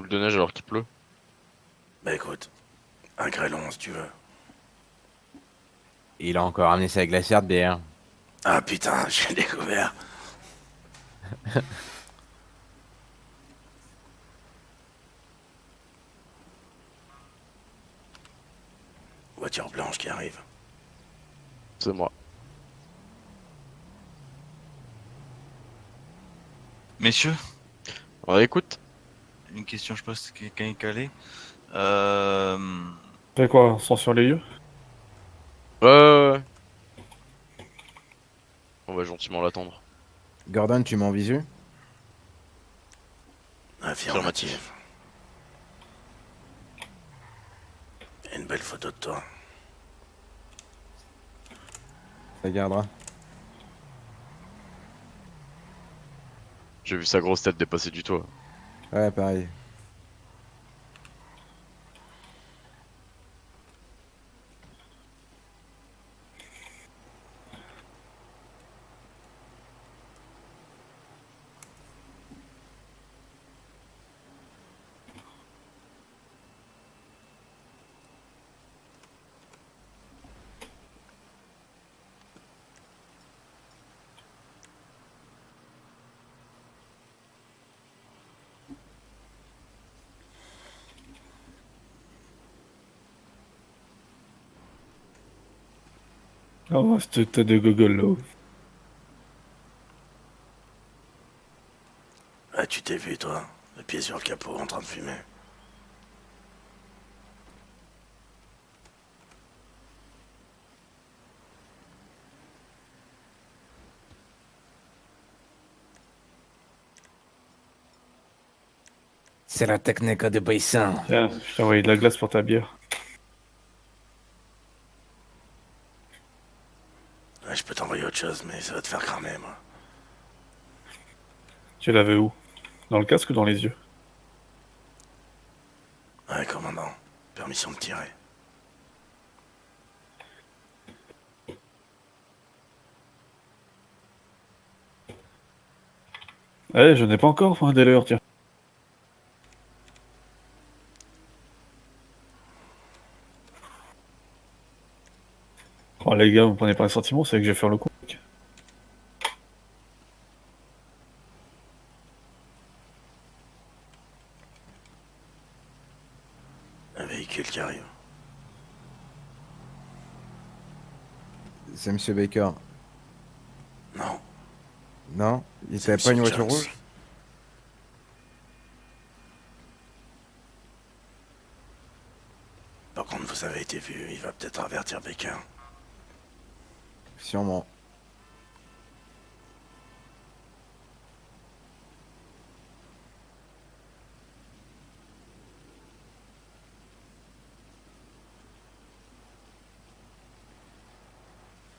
boule de neige alors qu'il pleut? Bah écoute, un grêlon si tu veux. Il a encore amené sa glacière de bière. Ah putain, j'ai découvert. Voiture blanche qui arrive. C'est moi. Messieurs, Ouais, écoute. une question, je pense que quelqu'un est calé. Euh... Fait quoi, on sent sur les lieux? Ouais. On va gentiment l'attendre. Gordon, tu m'en visu? Affirmative. Et une belle photo de toi. Ça gardera. J'ai vu sa grosse tête dépasser du toit. Ouais, pareil. Oh, cette tête de gogol là. Ah, tu t'es vu toi, le pied sur le capot en train de fumer. C'est la technique de Baissin. Tiens, je t'ai envoyé de la glace pour ta bière. Ouais, je peux t'envoyer autre chose, mais ça va te faire cramer, moi. Tu l'avais où? Dans le casque ou dans les yeux? Ouais, commandant. Permission de tirer. Eh, je n'ai pas encore un des leurs, tiens. Oh les gars, vous prenez pas un sentiment, c'est que je vais faire le coup. Un véhicule qui arrive. C'est Monsieur Baker. Non, Non? Il c'est t'avait pas une Monsieur voiture Jones. rouge? Par contre, vous avez été vu, il va peut-être avertir Baker. Sûrement.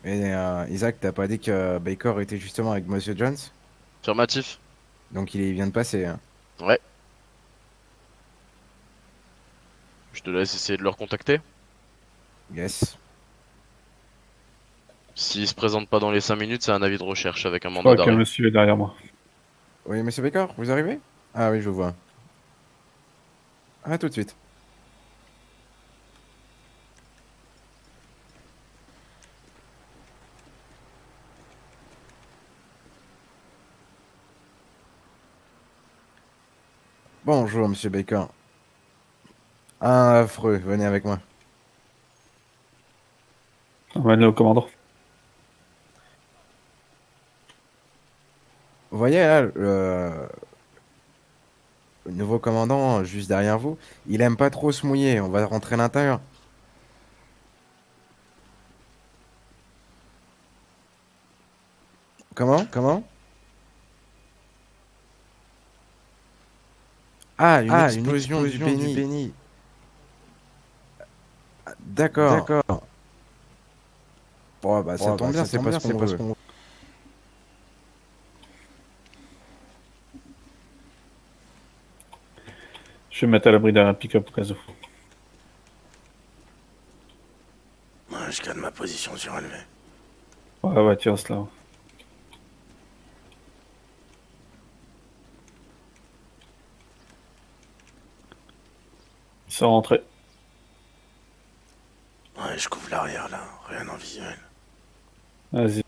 Et Isaac, t'as pas dit que Baker était justement avec Monsieur Jones? Affirmatif. Donc il vient de passer, hein. Ouais. Je te laisse essayer de le recontacter. Yes. S'il se présente pas dans les 5 minutes, c'est un avis de recherche avec un Je mandat crois qu'un d'arrêt. monsieur est derrière moi. Oui, Monsieur Baker, vous arrivez? Ah oui, je vous vois. À tout de suite. Bonjour, Monsieur Baker. Ah, affreux, venez avec moi. Emmène-le au commandant. Vous voyez là, le nouveau commandant, juste derrière vous, il aime pas trop se mouiller. On va rentrer à l'intérieur. Comment? Ah, une explosion du béni. D'accord. Bon, bah, ça tombe bien, c'est pas ce qu'on veut. Je vais me mettre à l'abri d'un pick-up au cas où. Moi, je garde ma position surélevée. Ouais, tiens, cela. Sans rentrer. Ouais, je couvre l'arrière là, rien en visuel. Vas-y.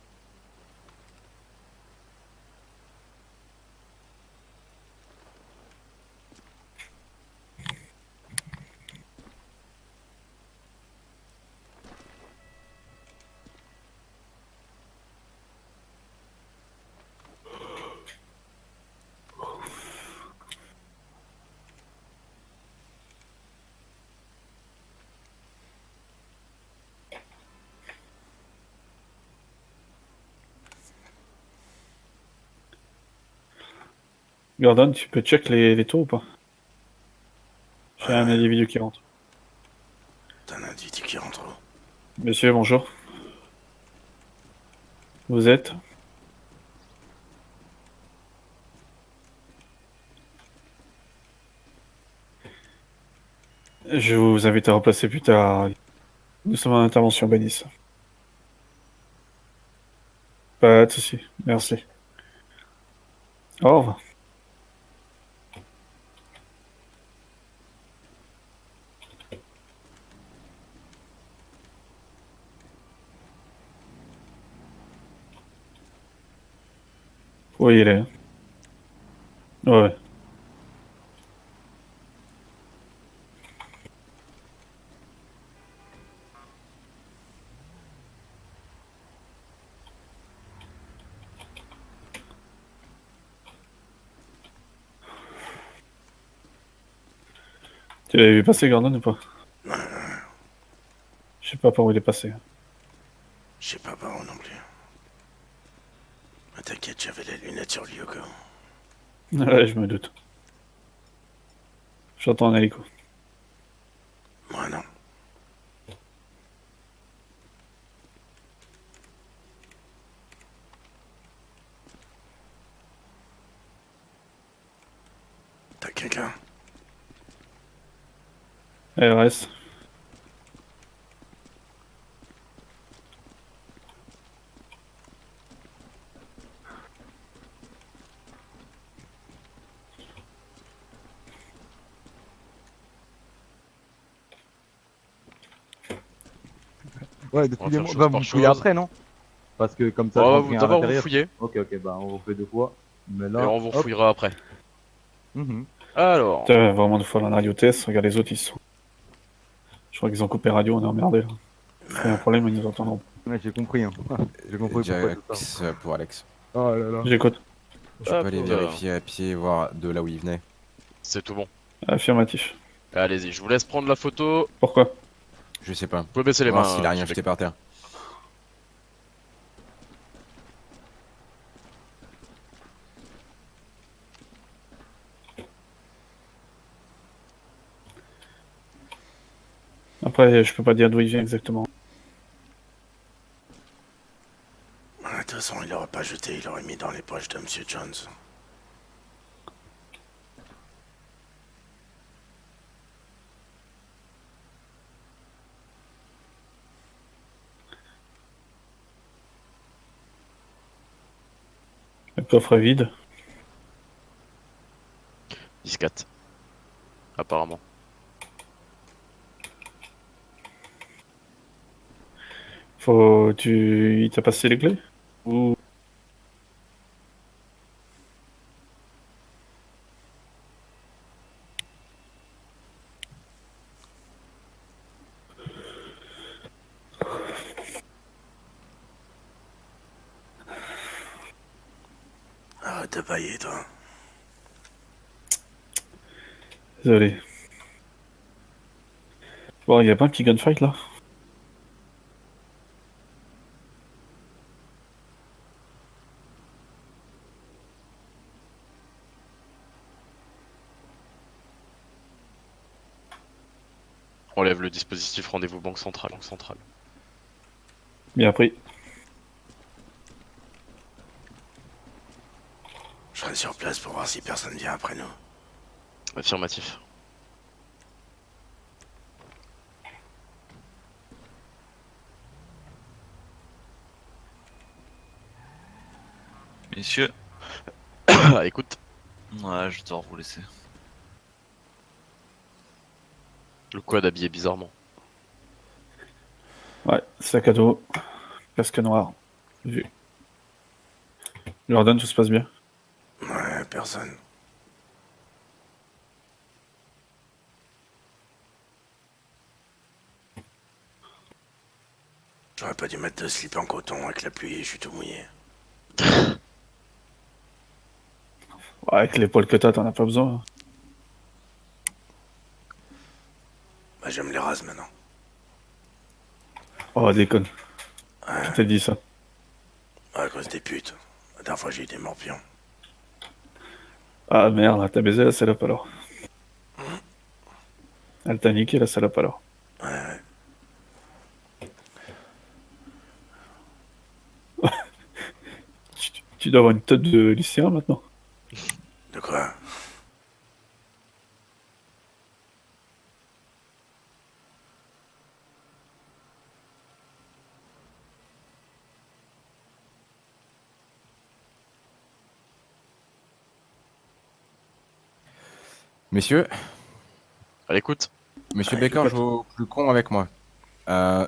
Gordon, tu peux check les taux ou pas? J'ai un individu qui rentre. T'as un individu qui rentre où? Monsieur, bonjour. Vous êtes? Je vous invite à remplacer plus tard. Nous sommes en intervention, Bénis. Pas de souci, merci. Au revoir. Oui, il est. Ouais. Tu l'avais vu passer, Gordon, ou pas? Je sais pas par où il est passé. Je sais pas par où non plus. Mais t'inquiète, j'avais les lunettes sur lui au cas où. Ouais, je me doute. J'entends un hélico. Moi non. T'as quelqu'un? RS. Ouais, On va faire excusez-moi, chose bah, par vous fouillez chose. après, non? Parce que comme ça, je On rentre va rien à d'abord vous l'intérieur. fouiller, Ok, ok, bah on refait deux fois. Mais là, et on vous hop. fouillera après. Mhm. Alors, Putain, vraiment de fois la radio test, regarde les autres, ils sont. Je crois qu'ils ont coupé radio, on est emmerdé là. C'est un problème, ils nous entendront. Ouais, j'ai compris, hein. J'ai compris pourquoi tout ça. Jax pour Alex. Oh là là. J'écoute. Tu hop, peux aller vérifier à pied, voir de là où il venait. c'est tout bon. Affirmatif. Allez-y, je vous laisse prendre la photo. Pourquoi? Je sais pas. Vous pouvez baisser les Voir mains. s'il a rien monsieur jeté par terre. Après, je peux pas dire d'où il vient exactement. De toute façon, il aurait pas jeté, il aurait mis dans les poches de Monsieur Jones. Le coffre est vide. 10-4. Apparemment. Faut. Il t'a passé les clés? Ou. Arrête de bailler, toi. Désolé. Bon, y a pas un petit gunfight là? On lève le dispositif rendez-vous banque centrale. Bien pris. Je serai sur place pour voir si personne vient après nous. Affirmatif. Messieurs, Ah, écoute, ouais, je dois vous laisser. Le quad habillé bizarrement. Ouais, sac à dos, casque noir, vu. Jordan, tout se passe bien? Ouais, personne. J'aurais pas dû mettre de slip en coton avec la pluie, je suis tout mouillé. Ouais, avec l'épaule que t'as, t'en as pas besoin. Bah, je me les rase maintenant. Oh, déconne. Ouais, Qui t'a dit ça? à cause des putes. La dernière fois, j'ai eu des morpions. Ah merde, t'as baisé la salope alors. Elle t'a niqué la salope alors. Ouais, Tu dois avoir une tête de lycéen maintenant. de quoi? Messieurs, À l'écoute. Monsieur Ouais, Baker joue au plus con avec moi.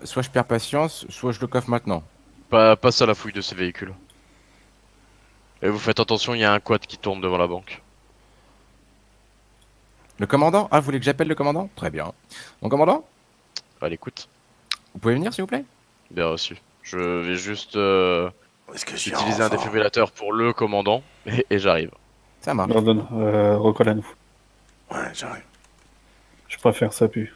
Soit je perds patience, soit je le coffre maintenant. Passe à la fouille de ces véhicules. Et vous faites attention, il y a un quad qui tourne devant la banque. Le commandant? Ah, vous voulez que j'appelle le commandant? Très bien. Mon commandant? À l'écoute. Vous pouvez venir s'il vous plaît? Bien reçu. Je vais juste Est-ce que je suis en utiliser un renfort? défibrillateur pour le commandant et j'arrive. Ça marche. Jordan, recolle à nous. Ouais, j'arrive. Je préfère ça pue.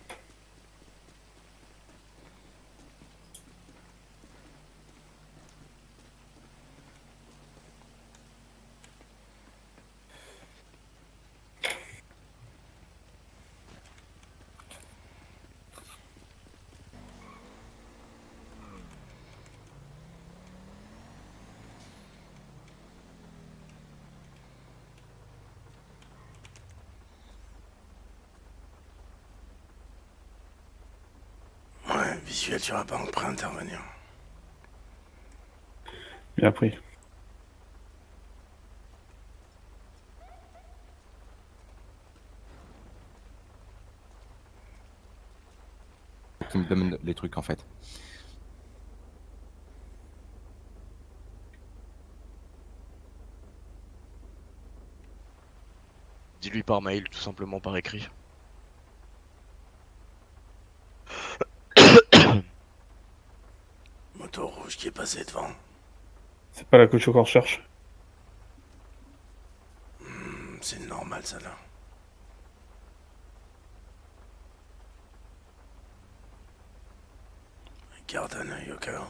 Ouais, visuel sur la banque, prêt à intervenir. Bien pris. Qui me donne les trucs en fait. Dis-lui par mail, tout simplement par écrit. Moto rouge qui est passé devant. C'est pas la couche qu'on recherche. C'est normal, ça, là. Garde un œil au cas où.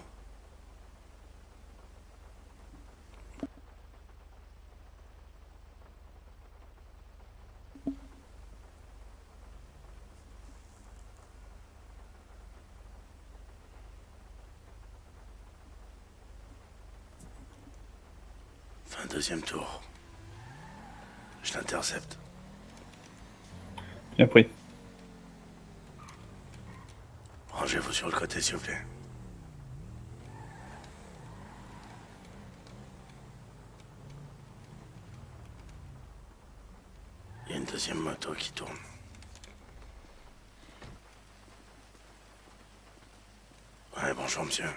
Fais un deuxième tour. Je l'intercepte. Bien pris. Rangez-vous sur le côté, s'il vous plaît. Il y a une deuxième moto qui tourne. Ouais, bonjour, monsieur.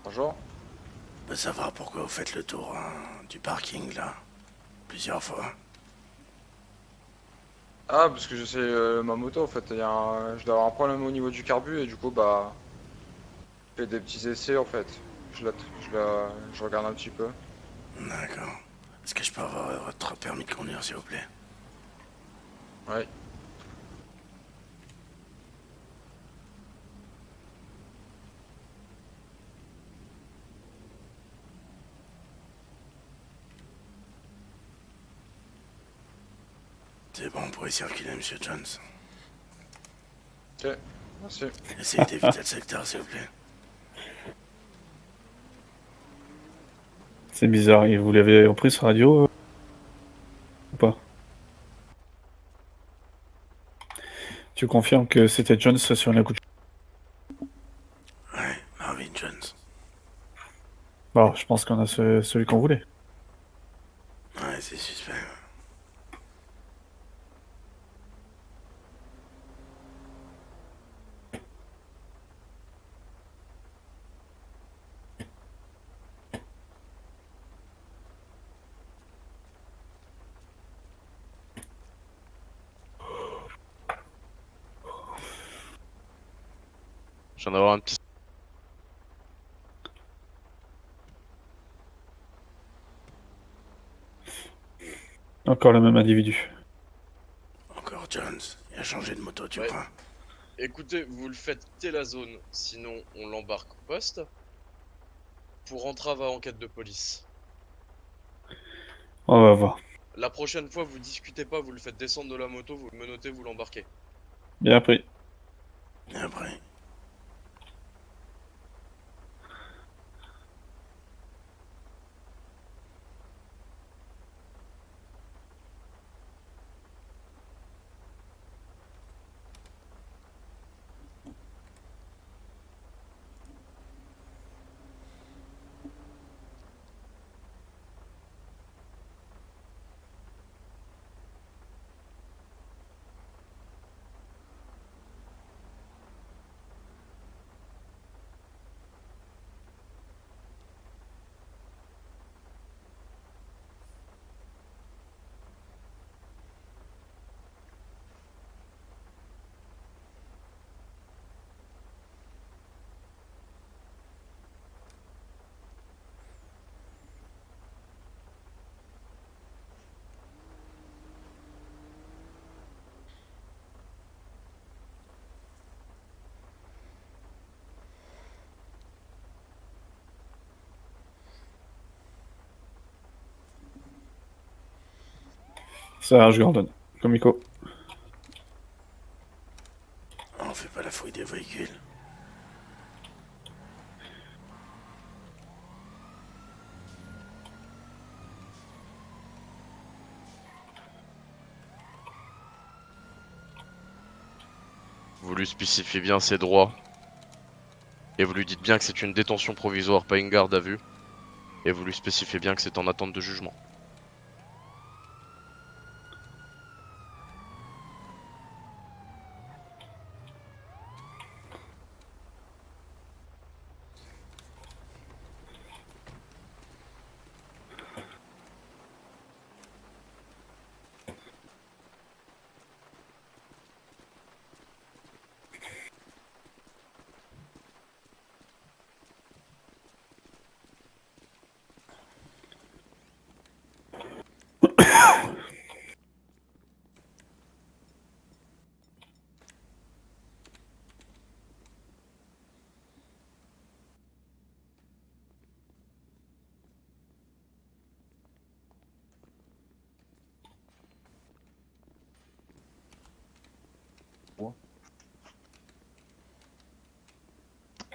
Bonjour. Je veux savoir pourquoi vous faites le tour du parking, là. Plusieurs fois. Ah, parce que je sais ma moto en fait, je dois avoir un problème au niveau du carbu et du coup bah je fais des petits essais en fait. Je regarde un petit peu. D'accord. Est-ce que je peux avoir votre permis de conduire, s'il vous plaît? Ouais. C'est bon, vous pouvez circuler, monsieur Jones. Ok, merci. Essayez d'éviter le secteur, s'il vous plaît. C'est bizarre, et vous l'avez repris sur radio ou pas? Tu confirmes que c'était Jones sur la couche? Ouais, Marvin Jones. Bon, je pense qu'on a celui qu'on voulait. Ouais, c'est suspect. Je viens d'avoir un petit... Encore le même individu. Encore Jones. Il a changé de moto, tu Ouais. crois? Écoutez, vous le faites quitter la zone, sinon on l'embarque au poste. Pour entrave à enquête de police. On va voir. La prochaine fois, vous discutez pas, vous le faites descendre de la moto, vous le menottez, vous l'embarquez. Bien pris. Et après. Serge Gordon. Comico. On fait pas la fouille des véhicules. Vous lui spécifiez bien ses droits. Et vous lui dites bien que c'est une détention provisoire, pas une garde à vue. Et vous lui spécifiez bien que c'est en attente de jugement.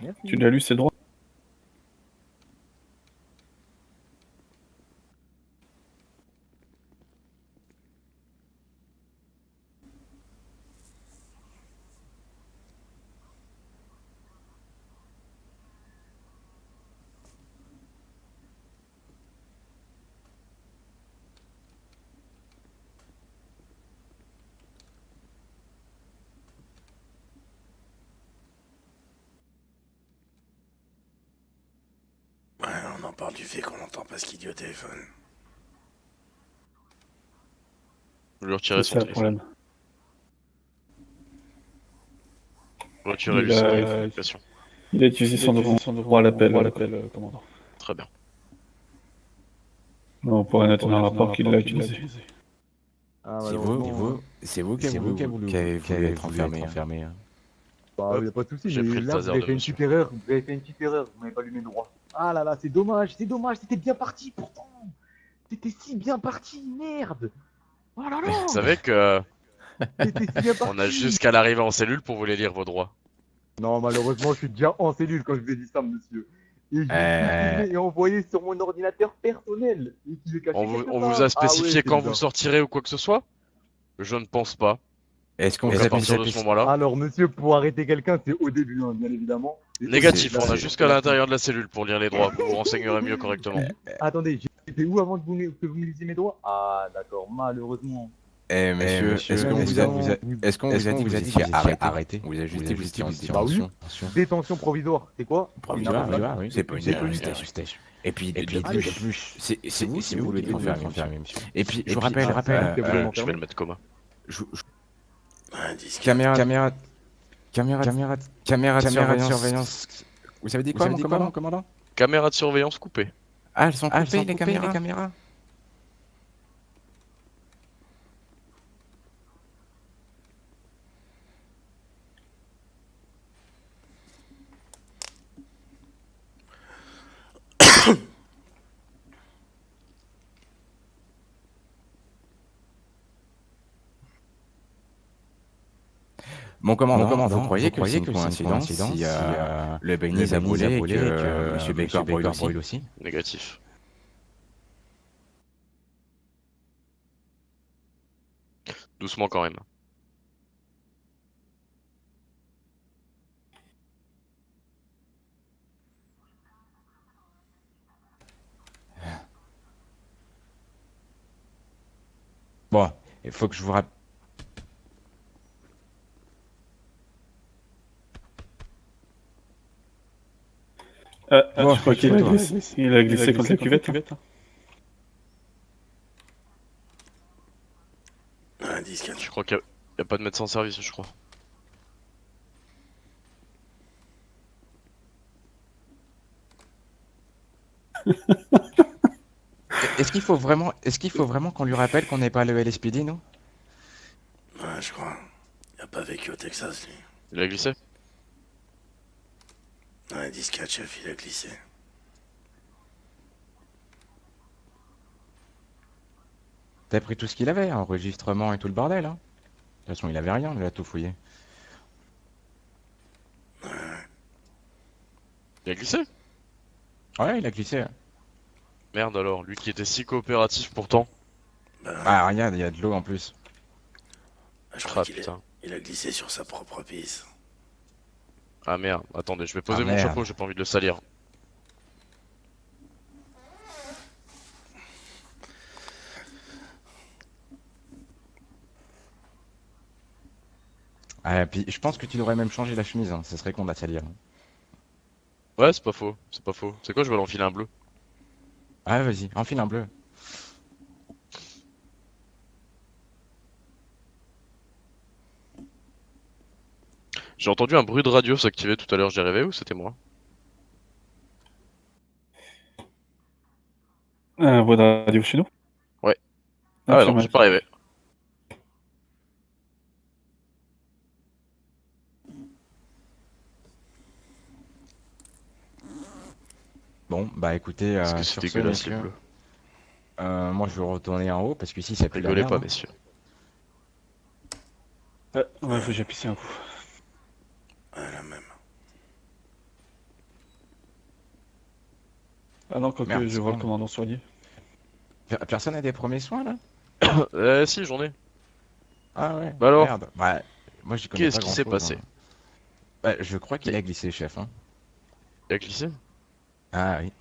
Merci. Tu l'as lu, ses droits? Ouais, on en parle du fait qu'on n'entend pas ce qu'il dit au téléphone. Vous lui retirez C'est son ça le téléphone. problème. Retirez-lui Il sa a- qualification. Il a utilisé son droit à l'appel, commandant. Très bien. Non, on pourrait noter dans le rapport qu'il l'a utilisé. Ah, C'est malheureusement, vous, c'est vous qui avez voulu être enfermé. Hein. Bah, y a pas de soucis, J'ai mais pris le là, vous taser avez de fait une monsieur. petite erreur, vous avez fait une petite erreur, vous m'avez pas lu mes droits. Ah là là, c'est dommage, c'était bien parti pourtant. C'était si bien parti, merde. Oh là là, Vous savez que c'était si bien parti. on a jusqu'à l'arrivée en cellule pour vous les lire vos droits. Non, malheureusement, je suis déjà en cellule quand je vous ai dit ça, monsieur. Et je l'ai filmé et envoyé sur mon ordinateur personnel. Et qu'il est caché On quelque vous part. a spécifié Ah ouais, quand c'est vous bizarre. sortirez ou quoi que ce soit? Je ne pense pas. Est-ce qu'on Donc vous à a partir de ce moment-là, Alors, monsieur, pour arrêter quelqu'un, c'est au début, hein, bien évidemment. Et négatif, là, on a c'est- jusqu'à l'intérieur de la cellule pour lire les droits, vous vous renseignerez mieux correctement. Attendez, j'étais où avant que vous me lisiez mes droits? Ah, d'accord, malheureusement. Monsieur, est-ce qu'on vous a dit que vous étiez arrêté? On vous a juste dit que vous étiez en Bah oui. détention. Détention provisoire, c'est quoi? Provisoire, Une oui, c'est pas une C'est arrestation. Et puis, de Ah, plus, c'est vous qui voulez être enfermé, monsieur. Et puis, je vous puis, rappelle, c'est vous qui voulez Je vais m'enfermer. le mettre coma. Ouais, disque. caméra Caméra de surveillance. Vous avez dit quoi, mon commandant? Caméra de surveillance coupée. Ah, elles sont coupées, les caméras. Mon commandant, vous croyez que c'est une coïncidence si le Benny a brûlé et que Monsieur Baker brûle aussi? Négatif. Doucement quand même. Bon, il faut que je vous rappelle. Je crois qu'il a glissé. Il a glissé contre la cuvette. Un 10-4. Je crois qu'il y a pas de médecin en service, je crois. Est-ce qu'il faut vraiment qu'on lui rappelle qu'on n'est pas le LSPD, nous? Ouais, je crois. Il a pas vécu au Texas, lui. Il a glissé? Ouais, 10-4, chef, il a glissé. T'as pris tout ce qu'il avait, enregistrement et tout le bordel, hein? De toute façon, il avait rien, il a tout fouillé. Il a glissé? Ouais, il a glissé. Merde alors, lui qui était si coopératif pourtant. Ah, regarde, il y a de l'eau en plus. Je crois Ah qu'il putain. il a glissé sur sa propre piste. Ah merde, attendez, je vais poser Ah, mon merde. chapeau, j'ai pas envie de le salir. Ah, puis je pense que tu devrais même changer la chemise, hein. Ça serait con de la salir. Ouais, c'est pas faux, c'est pas faux. C'est quoi, je vais l'enfiler un bleu. Ah, vas-y, enfile un bleu. J'ai entendu un bruit de radio s'activer tout à l'heure, j'ai rêvé ou c'était moi? Voix de radio chez nous? Ouais. Ah ouais, non, j'ai pas rêvé. Bon, bah écoutez, Parce que sur c'est ce, dégueulasse les messieurs, bleus. moi je vais retourner en haut parce qu'ici c'est plus la Rigolez merde, pas, hein. messieurs. Ouais, faut que j'aille pisser un coup. Ouais, la même. Ah non, quoique Merde, je c'est vois bon. le commandant soigné. Personne n'a des premiers soins là? Si, j'en ai. Ah ouais. Bah alors? Merde. Bah, moi j'y connais Qu'est-ce pas qui s'est grand-chose, passé? hein. Bah, je crois qu'il a glissé, chef, hein. Il a glissé? Ah oui.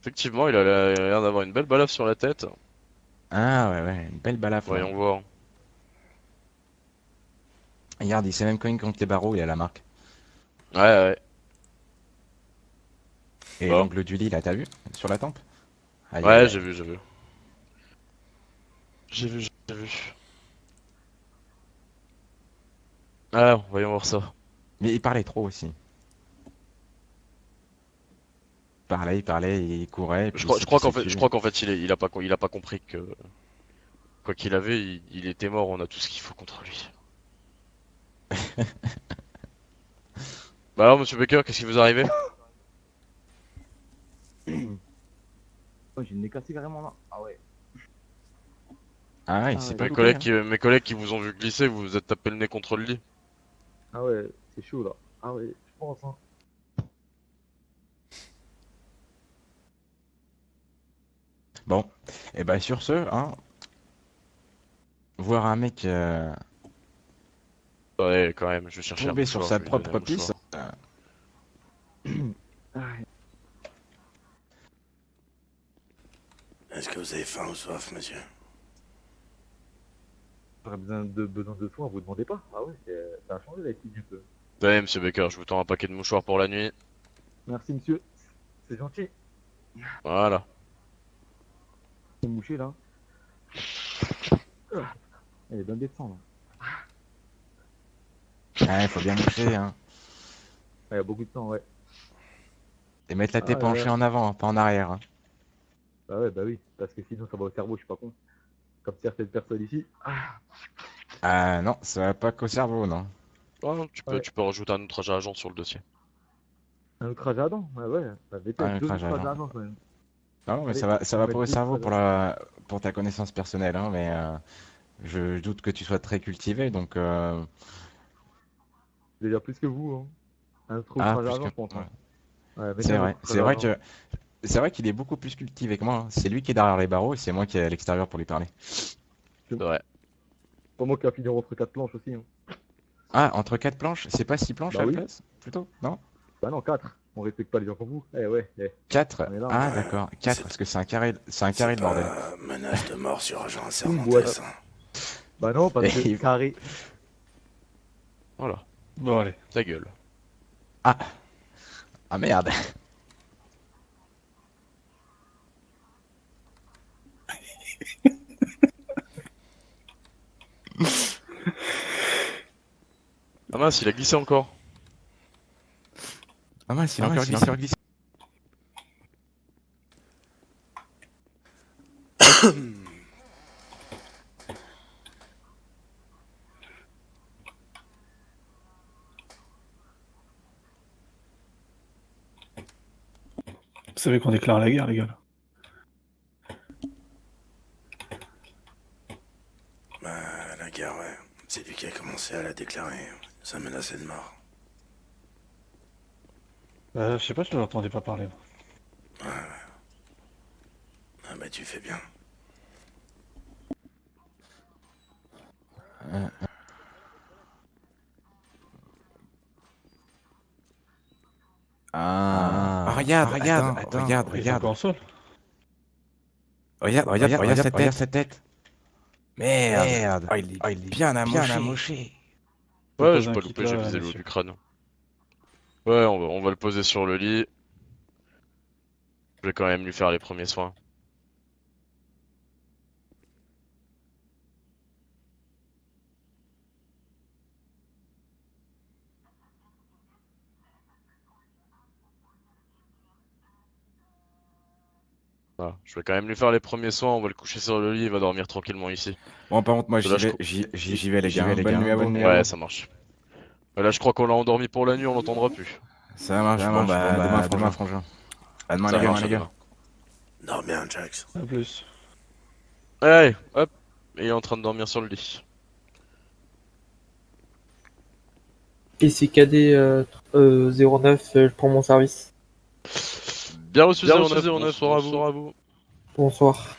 Effectivement, il a l'air d'avoir une belle balafre sur la tête. Ah ouais, une belle balafre. Voyons voir. Regarde, il s'est même cogné contre les barreaux, il a la marque. Ouais. Et Bon. l'angle du lit, là, t'as vu? Sur la tempe? Aïe, aïe, Ouais, aïe. j'ai vu. J'ai vu. Ah, voyons voir ça. Mais il parlait trop aussi. Il parlait, il courait. Je puis crois il s'est je tué. crois qu'en fait, il a pas compris que quoi qu'il avait, il était mort. On a tout ce qu'il faut contre lui. Bah alors, monsieur Baker, qu'est-ce qui vous est arrivé? Oh, j'ai le nez cassé carrément là. Ah ouais. Ah ouais, il Ah s'est ouais. pas Mes loupé, collègues hein. mes collègues qui vous ont vu glisser, vous vous êtes tapé le nez contre le lit. Ah ouais, c'est chaud là. Ah ouais, je pense hein. Bon, et bah sur ce, hein, voir un mec Ouais, quand même, je vais chercher un tomber sur mouchoir, sa je vais lui propre donner un piste, mouchoir. Ah ouais. Est-ce que vous avez faim ou soif, monsieur? J'aurais besoin de soins, vous demandez pas. Ah ouais, ça a changé la petite un peu. Allez, monsieur Baker, je vous tends un paquet de mouchoirs pour la nuit. Merci monsieur. C'est gentil. Voilà. C'est mouché là. Elle est bien descend là. Ouais, faut bien moucher, hein. Il y a beaucoup de temps, ouais. Et mettre la tête Ah, penchée ouais. en avant, hein, pas en arrière. Hein. Bah ouais, bah oui, parce que sinon ça va au cerveau, je suis pas con. Comme certaines personnes ici. Ah non, ça va pas qu'au cerveau, non. Ouais, Ouais. tu peux rajouter un outrage à agent sur le dossier. Un outrage à dents, ouais, ouais. Bah, mettez Un deux outrage à outrages dents. à dents quand même. Non, mais Allez, ça on va met pas au deux cerveau outrages à dents. pour ta connaissance personnelle, hein, mais je doute que tu sois très cultivé, donc Déjà plus que vous, hein. Un autre ah, outrage à plus que dents, je pense. ouais. Hein. Ouais, mettez C'est un autre vrai, outrage à dents. c'est vrai qu'il est beaucoup plus cultivé que moi. Hein. C'est lui qui est derrière les barreaux et c'est moi qui est à l'extérieur pour lui parler. C'est vrai. Pas moi qui a fini entre 4 planches aussi. Hein. Ah, entre 4 planches, c'est pas 6 planches Bah à la oui. place, plutôt? Non? Bah non, 4. On respecte pas les gens comme vous. Eh ouais, 4? on est là. Ah, Hein. d'accord, 4 parce que c'est un carré le bordel. Menace de mort sur agent Une boîte. assermenté, ça. Bah non, parce que Et- carré. Voilà, Bon, allez. ta gueule. Ah merde. Ah mince, il a glissé encore. Ah mince, il a encore glissé. Vous savez qu'on déclare la guerre, les gars. Bah, la guerre, ouais. C'est lui qui a commencé à la déclarer. Ça menaçait de mort. Je sais pas, je ne l'entendais pas parler. Ah bah, tu fais bien. Regarde, Il est regarde. encore au sol. Regarde cette tête. Merde. Oh, il est bien amoché. Ouais, Pose j'ai un pas kit loupé, là, j'ai visé le haut monsieur. du crâne. Ouais, on va le poser sur le lit. Je vais quand même lui faire les premiers soins. Voilà. Je vais quand même lui faire les premiers soins, on va le coucher sur le lit, il va dormir tranquillement ici. Bon, par contre, moi Là, je j'y vais les gars. Bonne nuit à vous. Ouais, ça marche. Là, je crois qu'on l'a endormi pour la nuit, on l'entendra plus. Ça marche, bon bah demain frangin. À demain Ça les marche, gars. à demain. Dors bien, Jax. À plus. Allez, hop, il est en train de dormir sur le lit. Ici KD 09, je prends mon service. Bien reçu 09, bonsoir à vous. Bonsoir.